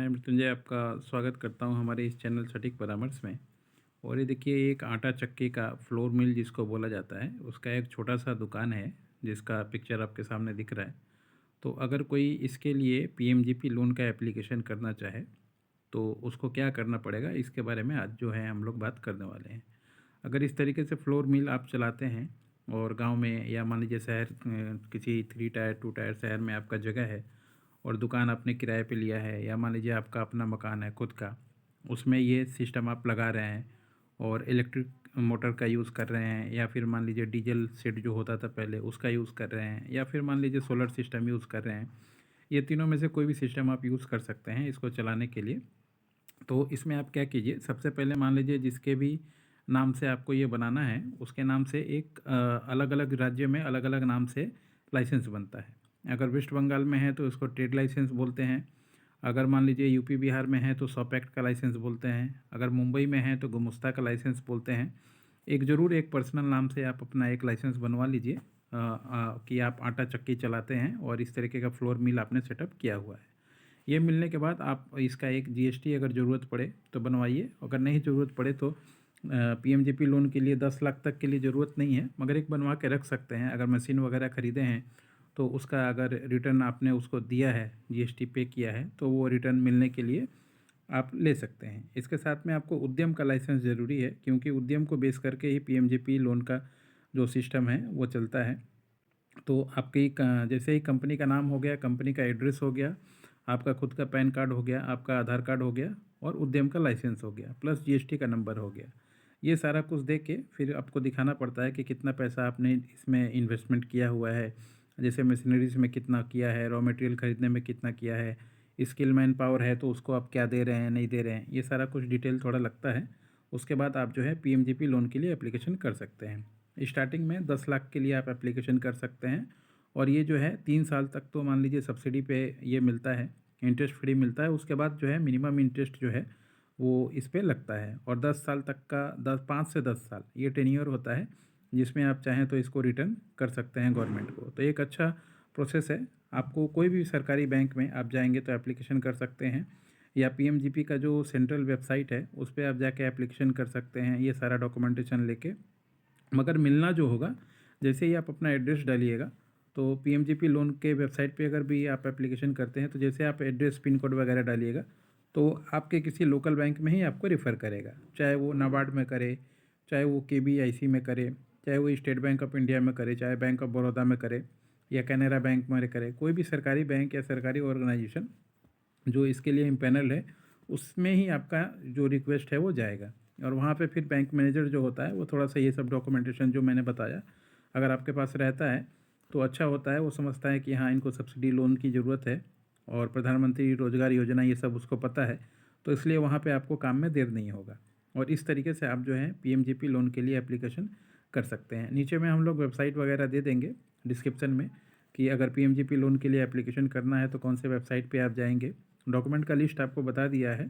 मैं मृत्युंजय आपका स्वागत करता हूं हमारे इस चैनल सटीक परामर्श में। और ये देखिए एक आटा चक्की का फ्लोर मिल जिसको बोला जाता है, उसका एक छोटा सा दुकान है जिसका पिक्चर आपके सामने दिख रहा है। तो अगर कोई इसके लिए पीएमजीपी लोन का एप्लीकेशन करना चाहे तो उसको क्या करना पड़ेगा, इसके बारे में आज जो है हम लोग बात करने वाले हैं। अगर इस तरीके से फ्लोर मिल आप चलाते हैं और गांव में या मान लीजिए शहर, किसी 3 टायर 2 टायर शहर में आपका जगह है और दुकान आपने किराए पे लिया है, या मान लीजिए आपका अपना मकान है खुद का, उसमें ये सिस्टम आप लगा रहे हैं और इलेक्ट्रिक मोटर का यूज़ कर रहे हैं, या फिर मान लीजिए डीजल सेट जो होता था पहले उसका यूज़ कर रहे हैं, या फिर मान लीजिए सोलर सिस्टम यूज़ कर रहे हैं। ये तीनों में से कोई भी सिस्टम आप यूज़ कर सकते हैं इसको चलाने के लिए। तो इसमें आप क्या कीजिए, सबसे पहले मान लीजिए जिसके भी नाम से आपको ये बनाना है उसके नाम से एक अलग अलग राज्य में अलग अलग नाम से लाइसेंस बनता है। अगर वेस्ट बंगाल में है तो उसको ट्रेड लाइसेंस बोलते हैं। अगर मान लीजिए यूपी बिहार में है तो सॉप एक्ट का लाइसेंस बोलते हैं। अगर मुंबई में है तो गुमस्ता का लाइसेंस बोलते हैं। एक ज़रूर एक पर्सनल नाम से आप अपना एक लाइसेंस बनवा लीजिए कि आप आटा चक्की चलाते हैं और इस तरीके का फ्लोर मिल आपने सेटअप किया हुआ है। ये मिलने के बाद आप इसका एक जीएसटी अगर ज़रूरत पड़े तो बनवाइए। अगर नहीं ज़रूरत पड़े तो पीएमजीपी लोन के लिए 10 लाख तक के लिए ज़रूरत नहीं है, मगर एक बनवा के रख सकते हैं। अगर मशीन वगैरह ख़रीदे हैं तो उसका अगर रिटर्न आपने उसको दिया है, जीएसटी पे किया है, तो वो रिटर्न मिलने के लिए आप ले सकते हैं। इसके साथ में आपको उद्यम का लाइसेंस ज़रूरी है, क्योंकि उद्यम को बेस करके ही पीएमजीपी लोन का जो सिस्टम है वो चलता है। तो आपकी जैसे ही कंपनी का नाम हो गया, कंपनी का एड्रेस हो गया, आपका खुद का पैन कार्ड हो गया, आपका आधार कार्ड हो गया और उद्यम का लाइसेंस हो गया, प्लस जीएसटी का नंबर हो गया। ये सारा कुछ दे के फिर आपको दिखाना पड़ता है कि कितना पैसा आपने इसमें इन्वेस्टमेंट किया हुआ है। जैसे मशीनरीज में कितना किया है, रॉ मटेरियल खरीदने में कितना किया है, स्किल मैन पावर है तो उसको आप क्या दे रहे हैं, नहीं दे रहे हैं, ये सारा कुछ डिटेल थोड़ा लगता है। उसके बाद आप जो है पीएमजीपी लोन के लिए एप्लीकेशन कर सकते हैं। स्टार्टिंग में 10 लाख के लिए आप एप्लीकेशन कर सकते हैं और ये जो है 3 साल तक तो मान लीजिए सब्सिडी पे ये मिलता है, इंटरेस्ट फ्री मिलता है। उसके बाद जो है मिनिमम इंटरेस्ट जो है वो इस पे लगता है। और 10 साल तक का 5 से 10 साल ये टेन्योर होता है, जिसमें आप चाहें तो इसको रिटर्न कर सकते हैं गवर्नमेंट को। तो एक अच्छा प्रोसेस है। आपको कोई भी सरकारी बैंक में आप जाएंगे तो एप्लीकेशन कर सकते हैं, या पीएमजीपी का जो सेंट्रल वेबसाइट है उस पर आप जाके एप्लीकेशन कर सकते हैं ये सारा डॉक्यूमेंटेशन लेके। मगर मिलना जो होगा, जैसे ही आप अपना एड्रेस डालिएगा तो पीएमजीपी लोन के वेबसाइट पे अगर भी आप एप्लीकेशन करते हैं तो जैसे आप एड्रेस पिन कोड वगैरह डालिएगा तो आपके किसी लोकल बैंक में ही आपको रेफ़र करेगा। चाहे वो नाबार्ड में करे, चाहे वो केबीआईसी में करे, चाहे वो स्टेट बैंक ऑफ इंडिया में करे, चाहे बैंक ऑफ बड़ौदा में करे, या कैनरा बैंक में करे, कोई भी सरकारी बैंक या सरकारी ऑर्गेनाइजेशन जो इसके लिए इम्पैनल है, उसमें ही आपका जो रिक्वेस्ट है वो जाएगा। और वहाँ पे फिर बैंक मैनेजर जो होता है वो थोड़ा सा ये सब डॉक्यूमेंटेशन जो मैंने बताया अगर आपके पास रहता है तो अच्छा होता है। वो समझता है कि हाँ, इनको सब्सिडी लोन की ज़रूरत है और प्रधानमंत्री रोजगार योजना ये सब उसको पता है, तो इसलिए वहाँ पे आपको काम में देर नहीं होगा। और इस तरीके से आप जो है पीएमजीपी लोन के लिए एप्लीकेशन कर सकते हैं। नीचे में हम लोग वेबसाइट वगैरह दे देंगे डिस्क्रिप्शन में कि अगर पीएमजीपी लोन के लिए एप्लीकेशन करना है तो कौन से वेबसाइट पे आप जाएंगे। डॉक्यूमेंट का लिस्ट आपको बता दिया है।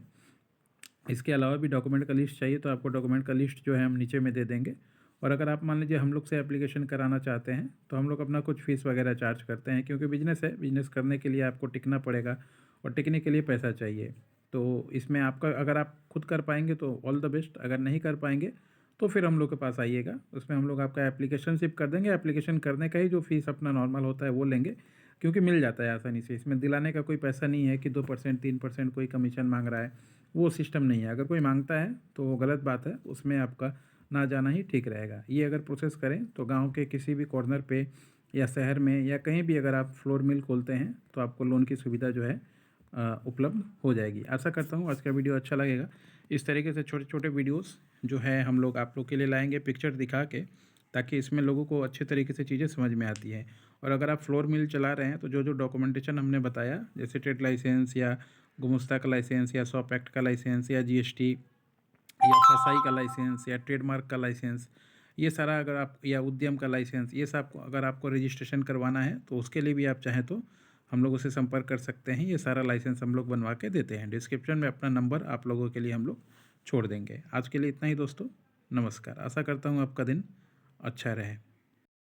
इसके अलावा भी डॉक्यूमेंट का लिस्ट चाहिए तो आपको डॉक्यूमेंट का लिस्ट जो है हम नीचे में दे देंगे। और अगर आप मान लीजिए हम लोग से एप्लीकेशन कराना चाहते हैं तो हम लोग अपना कुछ फ़ीस वगैरह चार्ज करते हैं, क्योंकि बिजनेस है, बिजनेस करने के लिए आपको टिकना पड़ेगा और टिकने के लिए पैसा चाहिए। तो इसमें आपका अगर आप खुद कर पाएंगे तो ऑल द बेस्ट, अगर नहीं कर पाएंगे तो फिर हम लोग के पास आइएगा। उसमें हम लोग आपका एप्लीकेशन सिर्फ कर देंगे। एप्लीकेशन करने का ही जो फ़ीस अपना नॉर्मल होता है वो लेंगे, क्योंकि मिल जाता है आसानी से। इसमें दिलाने का कोई पैसा नहीं है कि 2% 3% कोई कमीशन मांग रहा है, वो सिस्टम नहीं है। अगर कोई मांगता है तो वो गलत बात है, उसमें आपका ना जाना ही ठीक रहेगा। ये अगर प्रोसेस करें तो गांव के किसी भी कॉर्नर पे या शहर में या कहीं भी अगर आप फ्लोर मिल खोलते हैं तो आपको लोन की सुविधा जो है उपलब्ध हो जाएगी। आशा करता हूँ आज का वीडियो अच्छा लगेगा। इस तरीके से छोटे छोटे वीडियोस जो है हम लोग आप लोग के लिए लाएंगे पिक्चर दिखा के, ताकि इसमें लोगों को अच्छे तरीके से चीज़ें समझ में आती हैं। और अगर आप फ्लोर मिल चला रहे हैं तो जो जो डॉक्यूमेंटेशन हमने बताया, जैसे ट्रेड लाइसेंस या गुमस्ता का लाइसेंस या सॉप एक्ट का लाइसेंस या जीएसटी या फसाई का लाइसेंस या ट्रेडमार्क का लाइसेंस, ये सारा अगर आप, या उद्यम का लाइसेंस, ये सब अगर आपको रजिस्ट्रेशन करवाना है तो उसके लिए भी आप चाहें तो हम लोगों से संपर्क कर सकते हैं। ये सारा लाइसेंस हम लोग बनवा के देते हैं। डिस्क्रिप्शन में अपना नंबर आप लोगों के लिए हम लोग छोड़ देंगे। आज के लिए इतना ही दोस्तों, नमस्कार। आशा करता हूँ आपका दिन अच्छा रहे।